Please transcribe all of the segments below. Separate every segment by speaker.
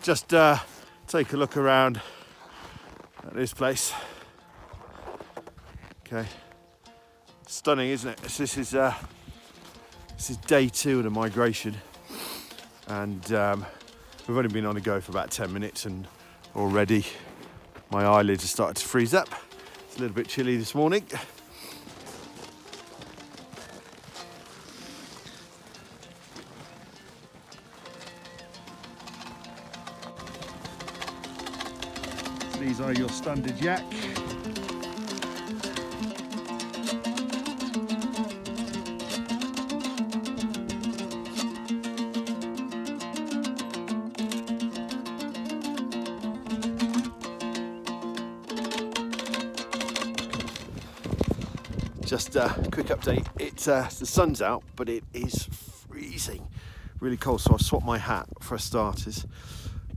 Speaker 1: just take a look around at this place. Okay, stunning, isn't it? This is day 2 of the migration, and we've only been on the go for about 10 minutes, and already my eyelids have started to freeze up. It's a little bit chilly this morning. These are your standard yak. Just a quick update, the sun's out, but it is freezing, really cold, so I've swapped my hat for starters.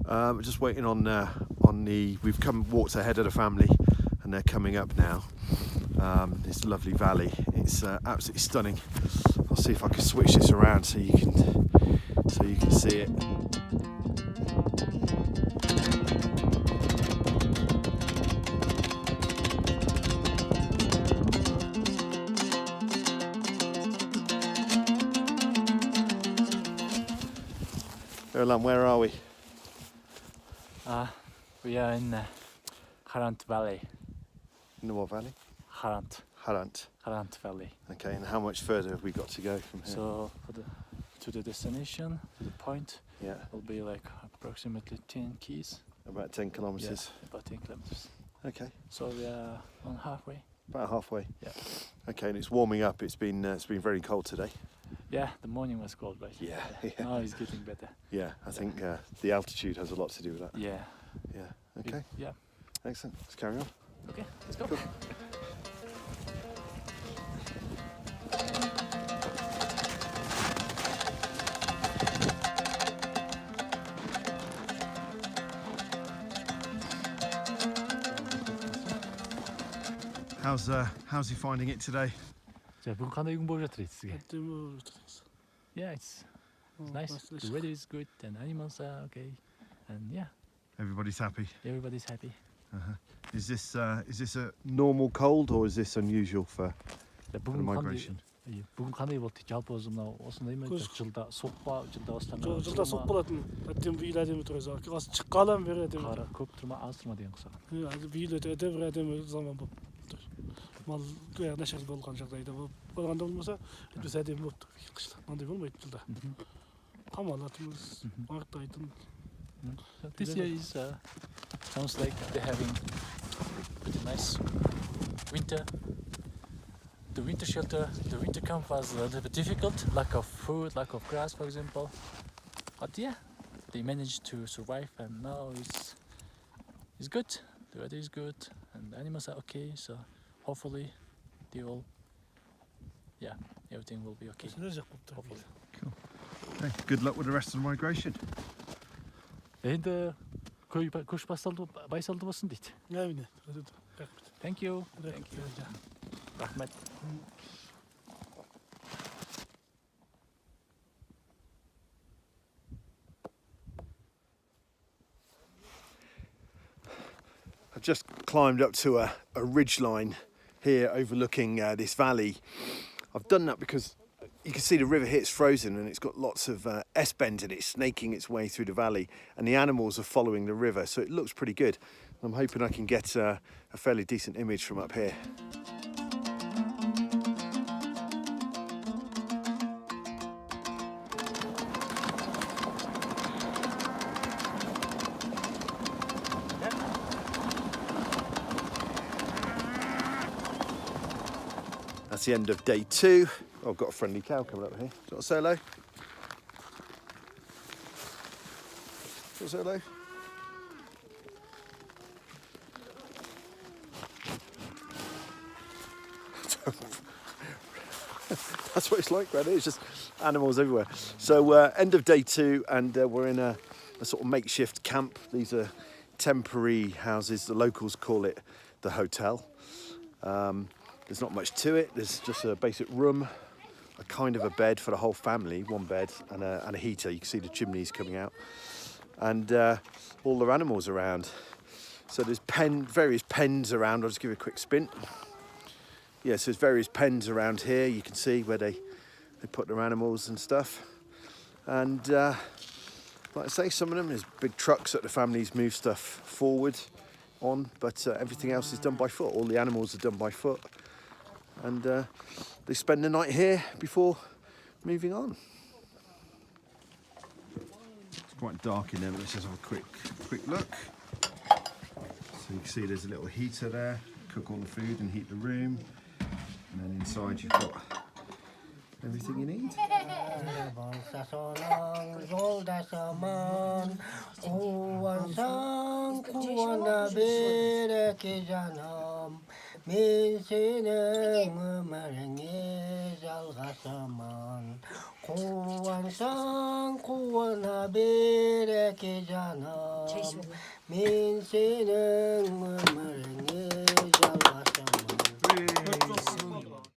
Speaker 1: We're just waiting on we've walked ahead of the family, and they're coming up now. This lovely valley, it's absolutely stunning. I'll see if I can switch this around so you can see it. Erlan, where are we?
Speaker 2: We are in Harant Valley.
Speaker 1: In the what valley?
Speaker 2: Harant Valley.
Speaker 1: Okay, and how much further have we got to go from here?
Speaker 2: So to the destination, to the point,
Speaker 1: yeah,
Speaker 2: will be like approximately 10 keys.
Speaker 1: About 10 kilometers.
Speaker 2: Yeah, about 10 kilometers.
Speaker 1: Okay.
Speaker 2: So we are on halfway.
Speaker 1: About halfway.
Speaker 2: Yeah.
Speaker 1: Okay, and it's warming up. It's been very cold today.
Speaker 2: Yeah, the morning was cold, right?
Speaker 1: Yeah.
Speaker 2: Now it's getting better.
Speaker 1: Yeah, I think the altitude has a lot to do with that.
Speaker 2: Yeah.
Speaker 1: Yeah. Okay.
Speaker 2: Yeah.
Speaker 1: Excellent. Let's carry on.
Speaker 2: Okay, let's go.
Speaker 1: Cool. How's he finding it today?
Speaker 2: Yeah, it's nice. The weather is good, and animals are okay, and yeah.
Speaker 1: Everybody's happy.
Speaker 2: Everybody's happy.
Speaker 1: Is this a normal cold, or is this unusual for the migration?
Speaker 2: бүгін қандай болды жалпы өзі мынау осындай ма жылда соқпа жылда осылай
Speaker 3: жылда соқ болатын әдемі бейіл әдемі тұрса қасы шыққаннан бері әдемі
Speaker 2: қара көп тұрма аз тұрма деген құсаған
Speaker 3: бейіл өте бір әдемі заман болып тұр мал нашар болған жағдайда болғанда болмаса біз әдемі болып тұр қышта мынандай болмайды жылда қамалатымыз артайтын.
Speaker 2: This year is sounds like they're having pretty nice winter. The winter shelter, the winter camp was a little bit difficult. Lack of food, lack of grass, for example. But yeah, they managed to survive, and now it's good. The weather is good, and the animals are okay. So hopefully, everything will be okay. Hopefully.
Speaker 1: Cool. Okay, good luck with the rest of the migration.
Speaker 2: енді көш байсалды болсын дейді. Thank you. Rahmet.
Speaker 1: I've just climbed up to a ridge line here overlooking this valley. I've done that because you can see the river here, it's frozen, and it's got lots of S-bends in it, snaking its way through the valley, and the animals are following the river, so it looks pretty good. I'm hoping I can get a fairly decent image from up here. That's the end of day 2. Oh, I've got a friendly cow coming up here. Do you want to say hello? Do you want to say hello? That's what it's like right here. It's just animals everywhere. So end of day 2, and we're in a sort of makeshift camp. These are temporary houses. The locals call it the hotel. There's not much to it. There's just a basic room, a kind of a bed for the whole family, one bed, and a heater. You can see the chimneys coming out. and all their animals around. So there's various pens around. I'll just give you a quick spin. Yeah, so there's various pens around here. You can see where they put their animals and stuff. And like I say, some of them, there's big trucks that the families move stuff forward on, but everything else is done by foot. All the animals are done by foot. And they spend the night here before moving on. It's quite dark in there, but let's just have a quick look. So you can see there's a little heater there, cook all the food and heat the room. And then inside you've got everything you need.